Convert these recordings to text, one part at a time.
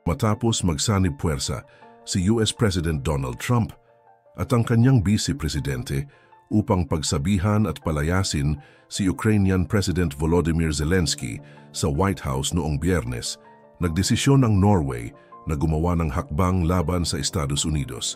matapos magsanib puwersa si US President Donald Trump at ang kanyang vice-presidente upang pagsabihan at palayasin si Ukrainian President Volodymyr Zelensky sa White House noong Biyernes, nagdesisyon ang Norway na gumawa ng hakbang laban sa Estados Unidos.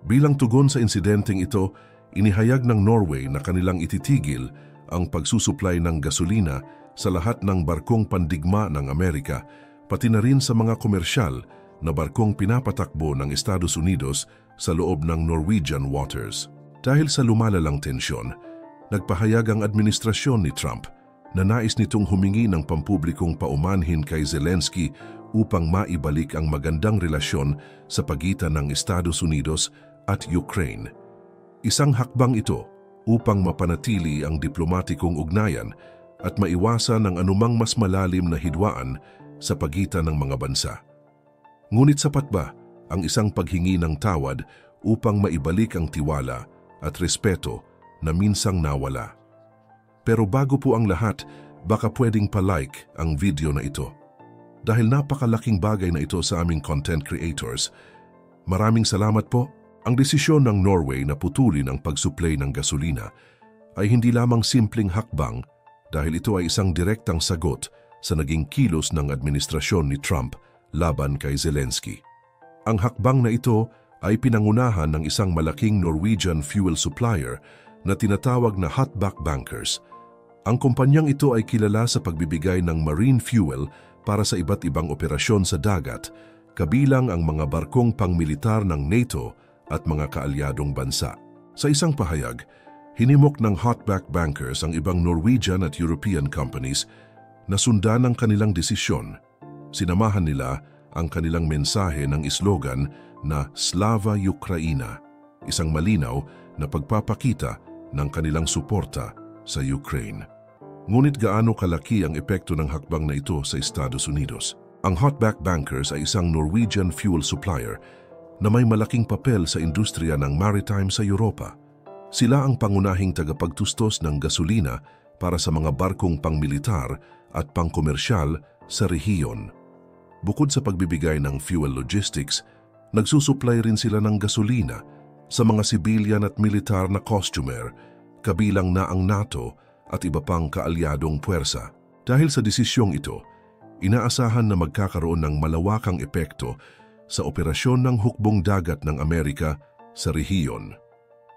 Bilang tugon sa insidenteng ito, inihayag ng Norway na kanilang ititigil ang pagsusuplay ng gasolina sa lahat ng barkong pandigma ng Amerika, pati na rin sa mga komersyal na barkong pinapatakbo ng Estados Unidos sa loob ng Norwegian waters. Dahil sa lumalalang tensyon, nagpahayag ang administrasyon ni Trump na nais nitong humingi ng pampublikong paumanhin kay Zelensky upang maibalik ang magandang relasyon sa pagitan ng Estados Unidos at Ukraine. Isang hakbang ito upang mapanatili ang diplomatikong ugnayan at maiwasan ang anumang mas malalim na hidwaan sa pagitan ng mga bansa. Ngunit sapat ba ang isang paghingi ng tawad upang maibalik ang tiwala at respeto na minsang nawala? Pero bago po ang lahat, baka pwedeng pa-like ang video na ito. Dahil napakalaking bagay na ito sa aming content creators. Maraming salamat po. Ang desisyon ng Norway na putulin ang pagsuplay ng gasolina ay hindi lamang simpleng hakbang dahil ito ay isang direktang sagot sa naging kilos ng administrasyon ni Trump laban kay Zelensky. Ang hakbang na ito ay pinangunahan ng isang malaking Norwegian fuel supplier na tinatawag na Hotback Bankers. Ang kumpanyang ito ay kilala sa pagbibigay ng marine fuel para sa iba't ibang operasyon sa dagat, kabilang ang mga barkong pangmilitar ng NATO at mga kaalyadong bansa. Sa isang pahayag, hinimok ng Hotback Bankers ang ibang Norwegian at European companies na sundan ang kanilang desisyon. Sinamahan nila ang kanilang mensahe ng slogan na Slava Ukraina, isang malinaw na pagpapakita ng kanilang suporta sa Ukraine. Ngunit gaano kalaki ang epekto ng hakbang na ito sa Estados Unidos? Ang Hotback Bankers ay isang Norwegian fuel supplier na may malaking papel sa industriya ng maritime sa Europa. Sila ang pangunahing tagapagtustos ng gasolina para sa mga barkong pangmilitar at pangkomersyal sa rehiyon. Bukod sa pagbibigay ng fuel logistics, nagsusupply rin sila ng gasolina sa mga civilian at militar na customer, kabilang na ang NATO at iba pang kaalyadong puwersa. Dahil sa desisyong ito, inaasahan na magkakaroon ng malawakang epekto sa operasyon ng hukbong dagat ng Amerika sa rehiyon.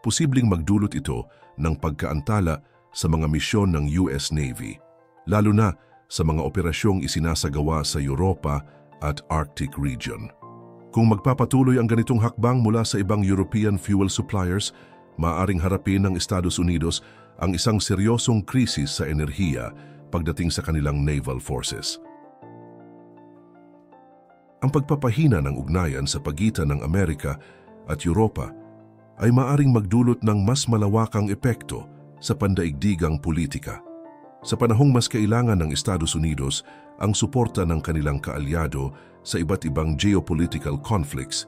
Posibleng magdulot ito ng pagkaantala sa mga misyon ng US Navy, lalo na sa mga operasyong isinasagawa sa Europa at Arctic region. Kung magpapatuloy ang ganitong hakbang mula sa ibang European fuel suppliers, maaaring harapin ng Estados Unidos ang isang seryosong krisis sa enerhiya pagdating sa kanilang naval forces. Ang pagpapahina ng ugnayan sa pagitan ng Amerika at Europa ay maaaring magdulot ng mas malawakang epekto sa pandaigdigang politika. Sa panahong mas kailangan ng Estados Unidos ang suporta ng kanilang kaalyado sa iba't ibang geopolitical conflicts,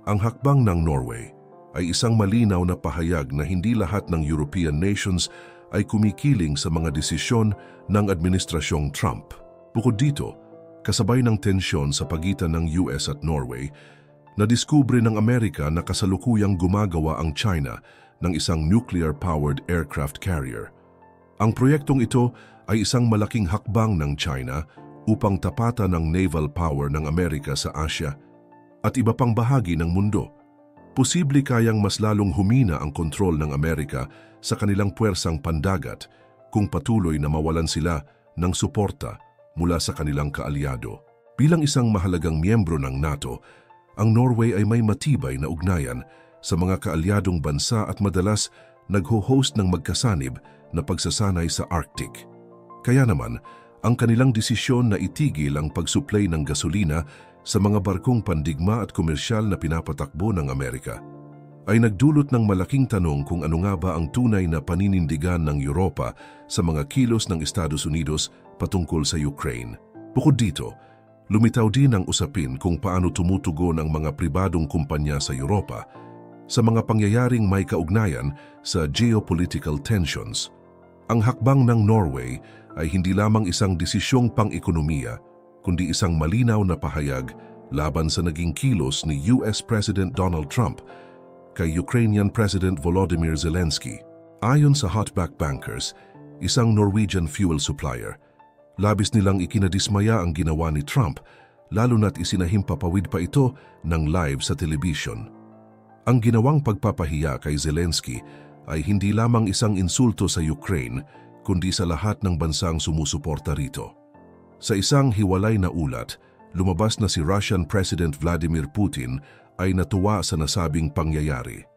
ang hakbang ng Norway ay isang malinaw na pahayag na hindi lahat ng European nations ay kumikiling sa mga desisyon ng administrasyong Trump. Bukod dito, kasabay ng tensyon sa pagitan ng US at Norway, nadiskubre ng Amerika na kasalukuyang gumagawa ang China ng isang nuclear-powered aircraft carrier. Ang proyektong ito ay isang malaking hakbang ng China upang tapatan ang naval power ng Amerika sa Asia at iba pang bahagi ng mundo. Posible kayang mas lalong humina ang kontrol ng Amerika sa kanilang puwersang pandagat kung patuloy na mawalan sila ng suporta mula sa kanilang kaalyado. Bilang isang mahalagang miyembro ng NATO, ang Norway ay may matibay na ugnayan sa mga kaalyadong bansa at madalas nagho-host ng magkasanib na pagsasanay sa Arctic. Kaya naman, ang kanilang desisyon na itigil ang pagsuplay ng gasolina sa mga barkong pandigma at komersyal na pinapatakbo ng Amerika ay nagdulot ng malaking tanong kung ano nga ba ang tunay na paninindigan ng Europa sa mga kilos ng Estados Unidos patungkol sa Ukraine. Bukod dito, lumitaw din ang usapin kung paano tumutugon ang mga pribadong kumpanya sa Europa sa mga pangyayaring may kaugnayan sa geopolitical tensions. Ang hakbang ng Norway ay hindi lamang isang desisyong pang-ekonomiya, kundi isang malinaw na pahayag laban sa naging kilos ni US President Donald Trump kay Ukrainian President Volodymyr Zelensky. Ayon sa Hotback Bankers, isang Norwegian fuel supplier, labis nilang ikinadismaya ang ginawa ni Trump, lalo na't isinahimpapawid pa ito ng live sa television. Ang ginawang pagpapahiya kay Zelensky ay hindi lamang isang insulto sa Ukraine, kundi sa lahat ng bansang sumusuporta rito. Sa isang hiwalay na ulat, lumabas na si Russian President Vladimir Putin ay natuwa sa nasabing pangyayari.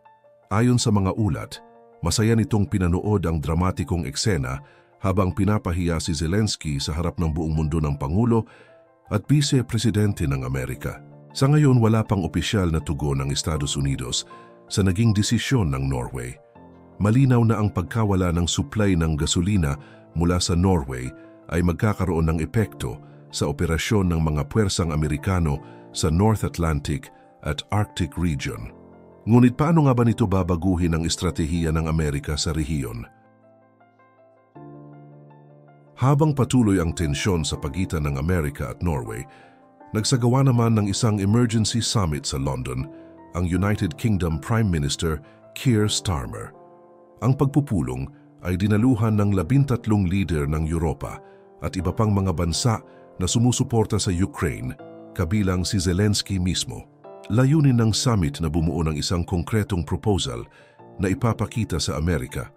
Ayon sa mga ulat, masaya nitong pinanood ang dramatikong eksena habang pinapahiya si Zelensky sa harap ng buong mundo ng Pangulo at Vice-Presidente ng Amerika. Sa ngayon, wala pang opisyal na tugon ng Estados Unidos sa naging desisyon ng Norway. Malinaw na ang pagkawala ng supply ng gasolina mula sa Norway ay magkakaroon ng epekto sa operasyon ng mga puwersang Amerikano sa North Atlantic at Arctic region. Ngunit paano nga ba nito babaguhin ang estratehiya ng Amerika sa rehiyon? Habang patuloy ang tensyon sa pagitan ng Amerika at Norway, nagsagawa naman ng isang emergency summit sa London ang United Kingdom Prime Minister Keir Starmer. Ang pagpupulong ay dinaluhan ng 13 leader ng Europa at iba pang mga bansa na sumusuporta sa Ukraine, kabilang si Zelensky mismo. Layunin ng summit na bumuo ng isang konkretong proposal na ipapakita sa Amerika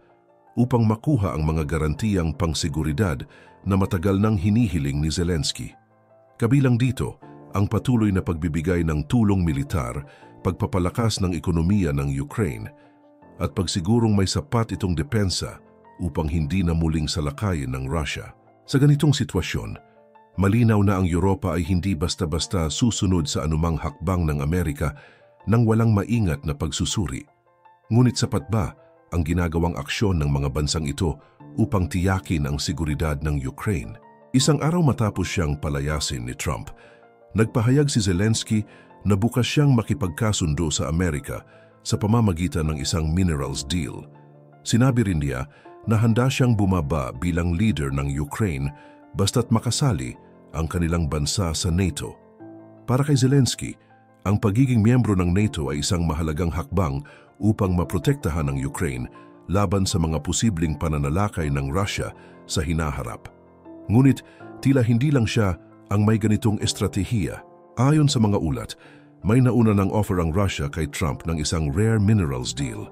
upang makuha ang mga garantiyang pangsiguridad na matagal nang hinihiling ni Zelensky. Kabilang dito, ang patuloy na pagbibigay ng tulong militar, pagpapalakas ng ekonomiya ng Ukraine, at pagsigurong may sapat itong depensa upang hindi na muling salakayin ng Russia. Sa ganitong sitwasyon, malinaw na ang Europa ay hindi basta-basta susunod sa anumang hakbang ng Amerika nang walang maingat na pagsusuri. Ngunit sapat ba ang ginagawang aksyon ng mga bansang ito upang tiyakin ang seguridad ng Ukraine? Isang araw matapos siyang palayasin ni Trump, nagpahayag si Zelensky na bukas siyang makipagkasundo sa Amerika sa pamamagitan ng isang minerals deal. Sinabi rin niya na handa siyang bumaba bilang leader ng Ukraine basta't makasali ang kanilang bansa sa NATO. Para kay Zelensky, ang pagiging miyembro ng NATO ay isang mahalagang hakbang upang maprotektahan ang Ukraine laban sa mga posibleng pananalakay ng Russia sa hinaharap. Ngunit tila hindi lang siya ang may ganitong estratehiya. Ayon sa mga ulat, may nauna ng offer ang Russia kay Trump ng isang rare minerals deal.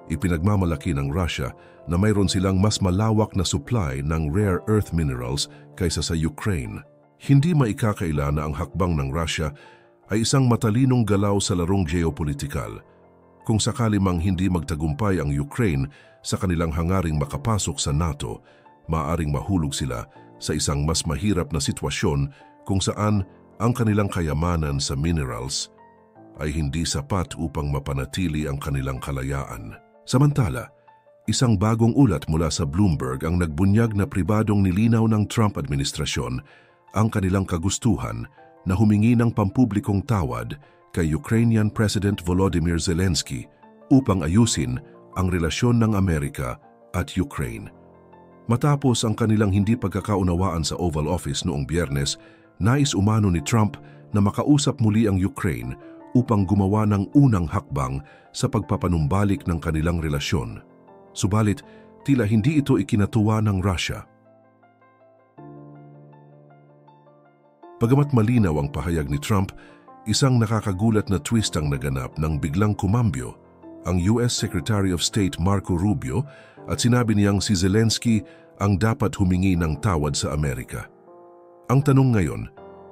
Ipinagmamalaki ng Russia na mayroon silang mas malawak na supply ng rare earth minerals kaysa sa Ukraine. Hindi maikakaila na ang hakbang ng Russia ay isang matalinong galaw sa larong geopolitikal. Kung sakali mang hindi magtagumpay ang Ukraine sa kanilang hangaring makapasok sa NATO, maaaring mahulog sila sa isang mas mahirap na sitwasyon kung saan ang kanilang kayamanan sa minerals ay hindi sapat upang mapanatili ang kanilang kalayaan. Samantala, isang bagong ulat mula sa Bloomberg ang nagbunyag na pribadong nilinaw ng Trump administrasyon ang kanilang kagustuhan na humingi ng pampublikong tawad kay Ukrainian President Volodymyr Zelensky upang ayusin ang relasyon ng Amerika at Ukraine. Matapos ang kanilang hindi pagkakaunawaan sa Oval Office noong Biyernes, nais umano ni Trump na makausap muli ang Ukraine upang gumawa ng unang hakbang sa pagpapanumbalik ng kanilang relasyon. Subalit, tila hindi ito ikinatuwa ng Russia. Bagamat malinaw ang pahayag ni Trump, isang nakakagulat na twist ang naganap nang biglang kumambyo ang US Secretary of State Marco Rubio at sinabi niyang si Zelensky ang dapat humingi ng tawad sa Amerika. Ang tanong ngayon,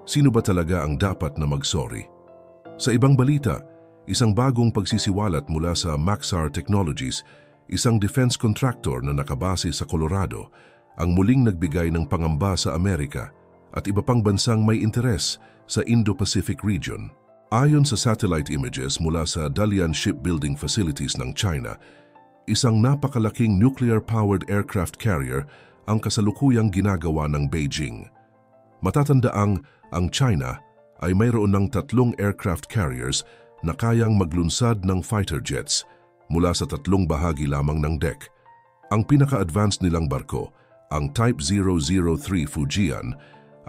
sino ba talaga ang dapat na mag-sorry? Sa ibang balita, isang bagong pagsisiwalat mula sa Maxar Technologies, isang defense contractor na nakabase sa Colorado, ang muling nagbigay ng pangamba sa Amerika at iba pang bansang may interes sa Indo-Pacific region. Ayon sa satellite images mula sa Dalian Shipbuilding Facilities ng China, isang napakalaking nuclear-powered aircraft carrier ang kasalukuyang ginagawa ng Beijing. Matatandaang ang China ay mayroon ng 3 aircraft carriers na kayang maglunsad ng fighter jets mula sa 3 bahagi lamang ng deck. Ang pinaka-advanced nilang barko, ang Type 003 Fujian,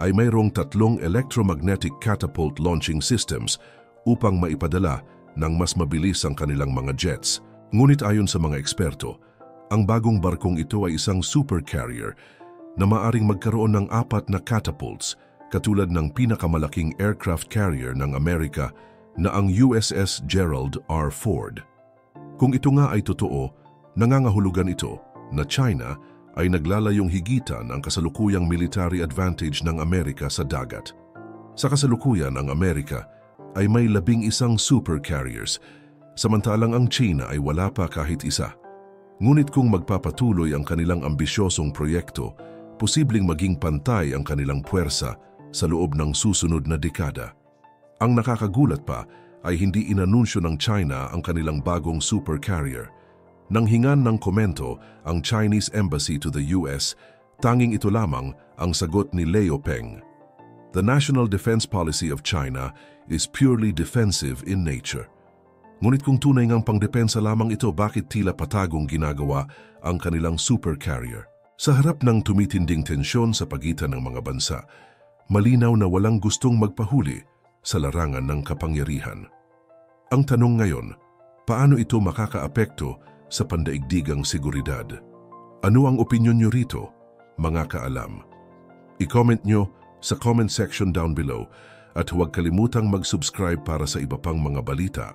ay mayroong 3 electromagnetic catapult launching systems upang maipadala ng mas mabilis ang kanilang mga jets. Ngunit ayon sa mga eksperto, ang bagong barkong ito ay isang supercarrier na maaring magkaroon ng 4 na catapults katulad ng pinakamalaking aircraft carrier ng Amerika na ang USS Gerald R. Ford. Kung ito nga ay totoo, nangangahulugan ito na China ay naglalayong higitan ang kasalukuyang military advantage ng Amerika sa dagat. Sa kasalukuyan, ang Amerika ay may 11 supercarriers, samantalang ang China ay wala pa kahit isa. Ngunit kung magpapatuloy ang kanilang ambisyosong proyekto, posibleng maging pantay ang kanilang puwersa sa loob ng susunod na dekada. Ang nakakagulat pa ay hindi inanunsyo ng China ang kanilang bagong supercarrier. Nang hingan ng komento ang Chinese Embassy to the US, tanging ito lamang ang sagot ni Leo Peng. The national defense policy of China is purely defensive in nature. Ngunit kung tunay ngang pangdepensa lamang ito, bakit tila patagong ginagawa ang kanilang supercarrier? Sa harap ng tumitinding tensyon sa pagitan ng mga bansa, malinaw na walang gustong magpahuli sa larangan ng kapangyarihan. Ang tanong ngayon, paano ito makakaapekto sa pandaigdigang seguridad? Ano ang opinyon nyo rito, mga kaalam? I-comment nyo sa comment section down below at huwag kalimutang mag-subscribe para sa iba pang mga balita.